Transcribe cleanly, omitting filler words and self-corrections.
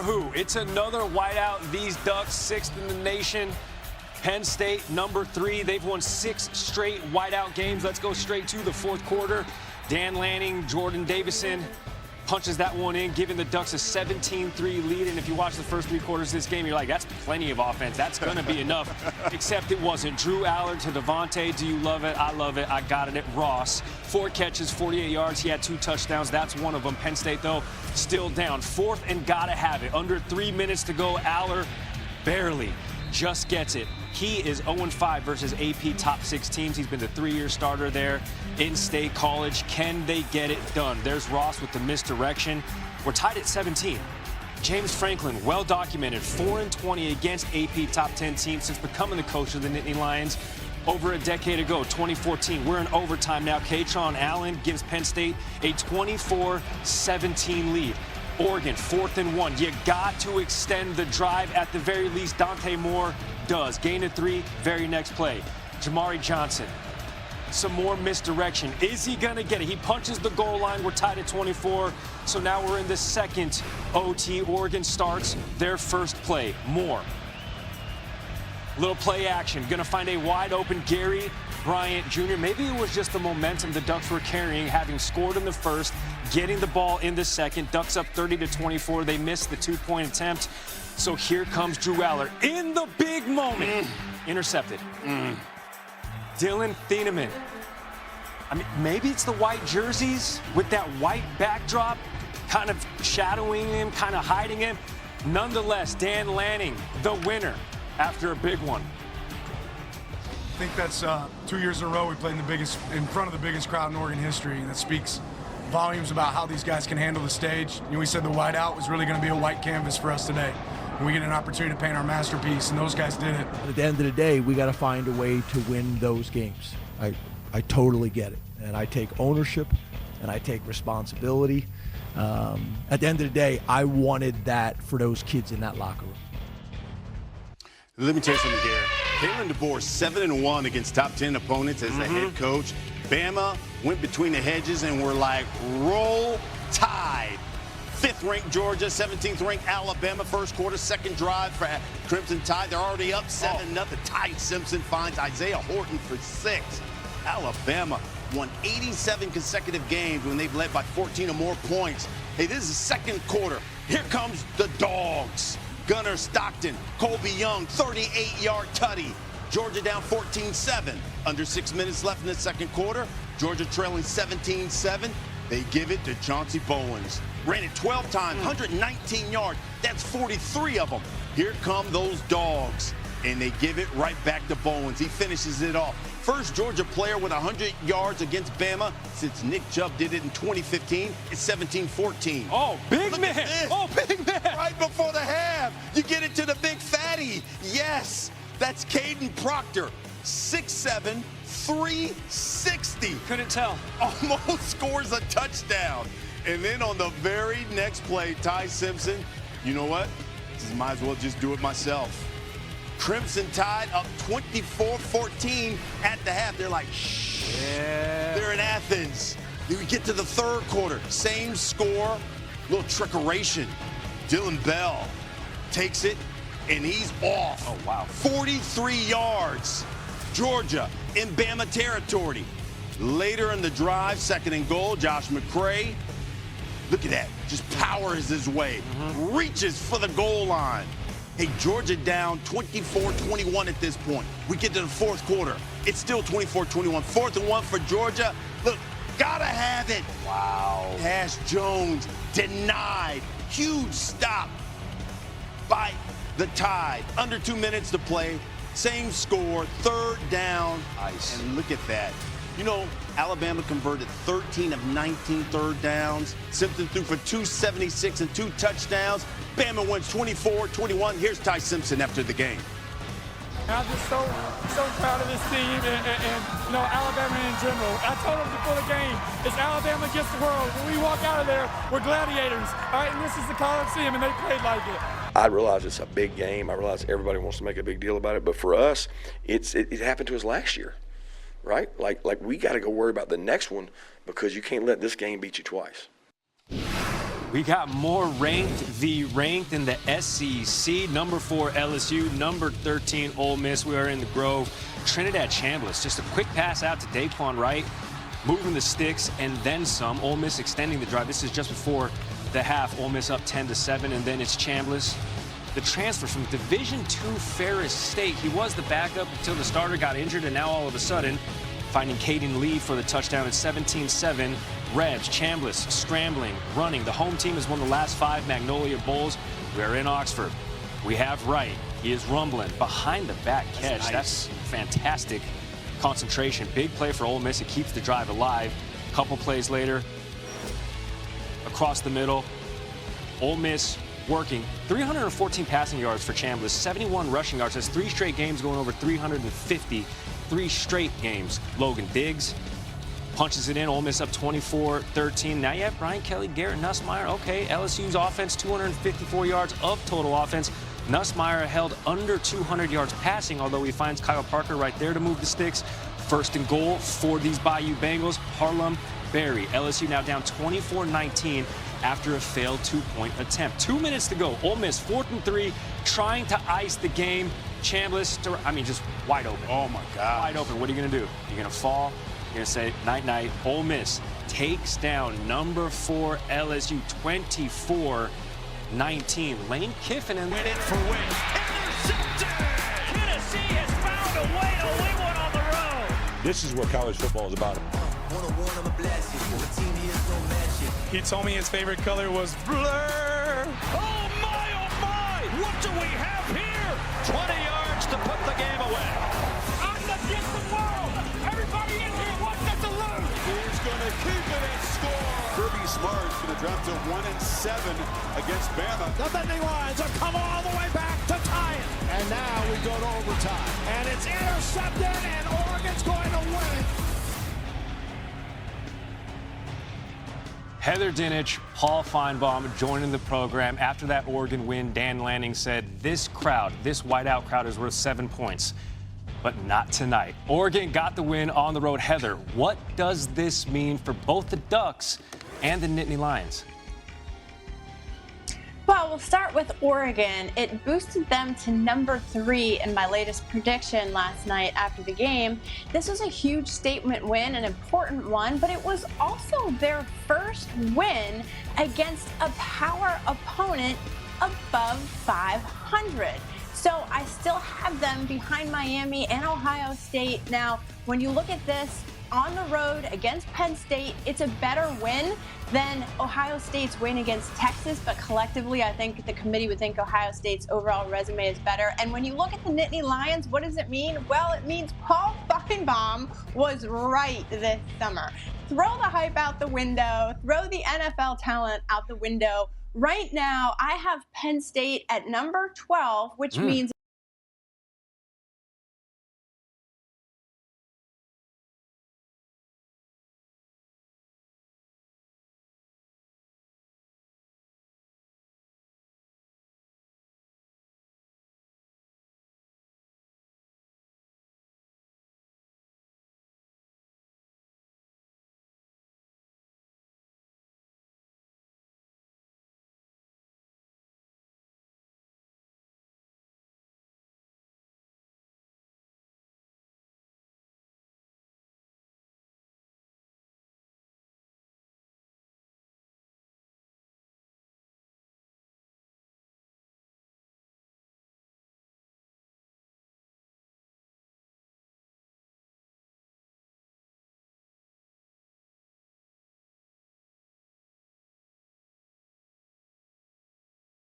Who? It's another whiteout. These Ducks, 6th in the nation. Penn State, number 3. They've won 6 straight whiteout games. Let's go straight to the fourth quarter. Dan Lanning, Jordan Davison punches that one in, giving the Ducks a 17-3 lead. And if you watch the first 3 quarters of this game, you're like, that's plenty of offense. That's going to be enough. Except it wasn't. Drew Allard to Devontae. Do you love it? I love it. I got it at Ross. 4 catches, 48 yards. He had 2 touchdowns. That's one of them. Penn State, though, still down. 4th and gotta have it. Under 3 minutes to go. Allard barely just gets it. He is 0-5 versus AP top 6 teams. He's been the 3-year starter there in State College. Can they get it done? There's Ross with the misdirection. We're tied at 17. James Franklin, well documented, 4-20 against AP top 10 teams since becoming the coach of the Nittany Lions over a decade ago, 2014. We're in overtime now. Katron Allen gives Penn State a 24-17 lead. Oregon, 4th and 1. You got to extend the drive at the very least. Dante Moore does. Gain of 3, very next play. Jamari Johnson, some more misdirection. Is he going to get it? He punches the goal line. We're tied at 24. So now we're in the second OT. Oregon starts their first play. Moore. Little play action. Going to find a wide open Gary Bryant Jr. Maybe it was just the momentum the Ducks were carrying, having scored in the first, getting the ball in the second. Ducks up 30-24. They missed the 2-point attempt. So here comes Drew Allard in the big moment. Intercepted. Dylan Thieneman. I mean, maybe it's the white jerseys with that white backdrop kind of shadowing him, kind of hiding him. Nonetheless, Dan Lanning, the winner after a big one. I think that's 2 years in a row we played in front of the biggest crowd in Oregon history, and that speaks volumes about how these guys can handle the stage. You know, we said the whiteout was really going to be a white canvas for us today. And we get an opportunity to paint our masterpiece, and those guys did it. At the end of the day, we got to find a way to win those games. I totally get it, and I take ownership, and I take responsibility. At the end of the day, I wanted that for those kids in that locker room. Let me tell you something, Gary. Kalen DeBoer, 7-1 against top 10 opponents as the head coach. Bama went between the hedges and were like, roll Tide. 5th-ranked Georgia, 17th-ranked Alabama. First quarter, second drive for Crimson Tide. They're already up 7-0. Ty Simpson finds Isaiah Horton for 6. Alabama won 87 consecutive games when they've led by 14 or more points. Hey, this is the second quarter. Here comes the Dogs. Gunnar Stockton, Colby Young, 38-yard tutty. Georgia down 14-7. Under 6 minutes left in the second quarter. Georgia trailing 17-7. They give it to Chauncey Bowens. Ran it 12 times, 119 yards. That's 43 of them. Here come those Dogs. And they give it right back to Bowens. He finishes it off. First Georgia player with 100 yards against Bama since Nick Chubb did it in 2015. It's 17-14. Oh, big man. Oh, big man. Right before the half. You get it to the big fatty. Yes, that's Caden Proctor. 6'7", 360. Couldn't tell. Almost scores a touchdown. And then on the very next play, Ty Simpson, you know what? Might as well just do it myself. Crimson Tide up 24-14 at the half. They're like, shh. Yeah. They're in Athens. Then we get to the third quarter. Same score, little trickeration. Dylan Bell takes it, and he's off. Oh, wow. 43 yards. Georgia in Bama territory. Later in the drive, 2nd and goal, Josh McCray. Look at that. Just powers his way. Reaches for the goal line. Hey, Georgia down 24-21 at this point. We get to the fourth quarter. It's still 24-21. 4th and 1 for Georgia. Look, gotta have it. Wow. Cash Jones denied. Huge stop by the Tide. Under 2 minutes to play. Same score, 3rd down. Nice. And look at that. You know, Alabama converted 13 of 19 third downs. Simpson threw for 276 and 2 touchdowns. Bama wins 24-21. Here's Ty Simpson after the game. I'm just so proud of this team and you know, Alabama in general. I told them before the game, it's Alabama against the world. When we walk out of there, we're gladiators. All right, and this is the Coliseum, and they played like it. I realize it's a big game. I realize everybody wants to make a big deal about it. But for us, it happened to us last year, right? Like we got to go worry about the next one because you can't let this game beat you twice. We got more ranked v. ranked in the SEC. Number 4 LSU, number 13 Ole Miss. We are in the Grove. Trinidad Chambliss, just a quick pass out to Daquan Wright, moving the sticks and then some. Ole Miss extending the drive. This is just before the half. Ole Miss up 10-7, and then it's Chambliss, the transfer from Division II Ferris State. He was the backup until the starter got injured, and now all of a sudden, finding Caden Lee for the touchdown at 17-7. Rebs, Chambliss, scrambling, running. The home team has won the last 5 Magnolia Bowls. We're in Oxford. We have Wright. He is rumbling. Behind the back catch. That's fantastic concentration. Big play for Ole Miss. It keeps the drive alive. A couple plays later, across the middle, Ole Miss working. 314 passing yards for Chambliss, 71 rushing yards. That's 3 straight games going over 350. 3 straight games. Logan Diggs punches it in. Ole Miss up 24-13. Now you have Brian Kelly, Garrett Nussmeier. Okay, LSU's offense, 254 yards of total offense. Nussmeier held under 200 yards passing, although he finds Kyle Parker right there to move the sticks. First and goal for these Bayou Bengals. Harlem Berry. LSU now down 24-19 after a failed 2-point attempt. 2 minutes to go. Ole Miss 4th and 3, trying to ice the game. Chambliss, just wide open. Oh, my God. Wide open. What are you going to do? You're going to fall? You're going to say, night-night. Ole Miss takes down number 4 LSU 24-19. Lane Kiffin and went in for wins. Intercepted! Tennessee has found a way to win one on the road. This is what college football is about. He told me his favorite color was blur. Oh my, what do we have here? 20 yards to put the game away. I'm against the world. Everybody in here wants us to lose. He's going to keep it and score. Kirby Smart's going to drop to 1-7 against Bama. The Nittany Lions have come all the way back to tie it. And now we go to overtime. And it's intercepted, and Oregon's going to win. Heather Dinich, Paul Finebaum joining the program. After that Oregon win, Dan Lanning said, this crowd, this whiteout crowd is worth 7 points, but not tonight. Oregon got the win on the road. Heather, what does this mean for both the Ducks and the Nittany Lions? Well, we'll start with Oregon. It boosted them to number 3 in my latest prediction last night after the game. This was a huge statement win, an important one, but it was also their first win against a power opponent above 500. So I still have them behind Miami and Ohio State. Now, when you look at this on the road against Penn State, it's a better win than Ohio State's win against Texas, but collectively, I think the committee would think Ohio State's overall resume is better. And when you look at the Nittany Lions, what does it mean? Well, it means Paul Finebaum was right this summer. Throw the hype out the window, throw the NFL talent out the window. Right now, I have Penn State at number 12, which means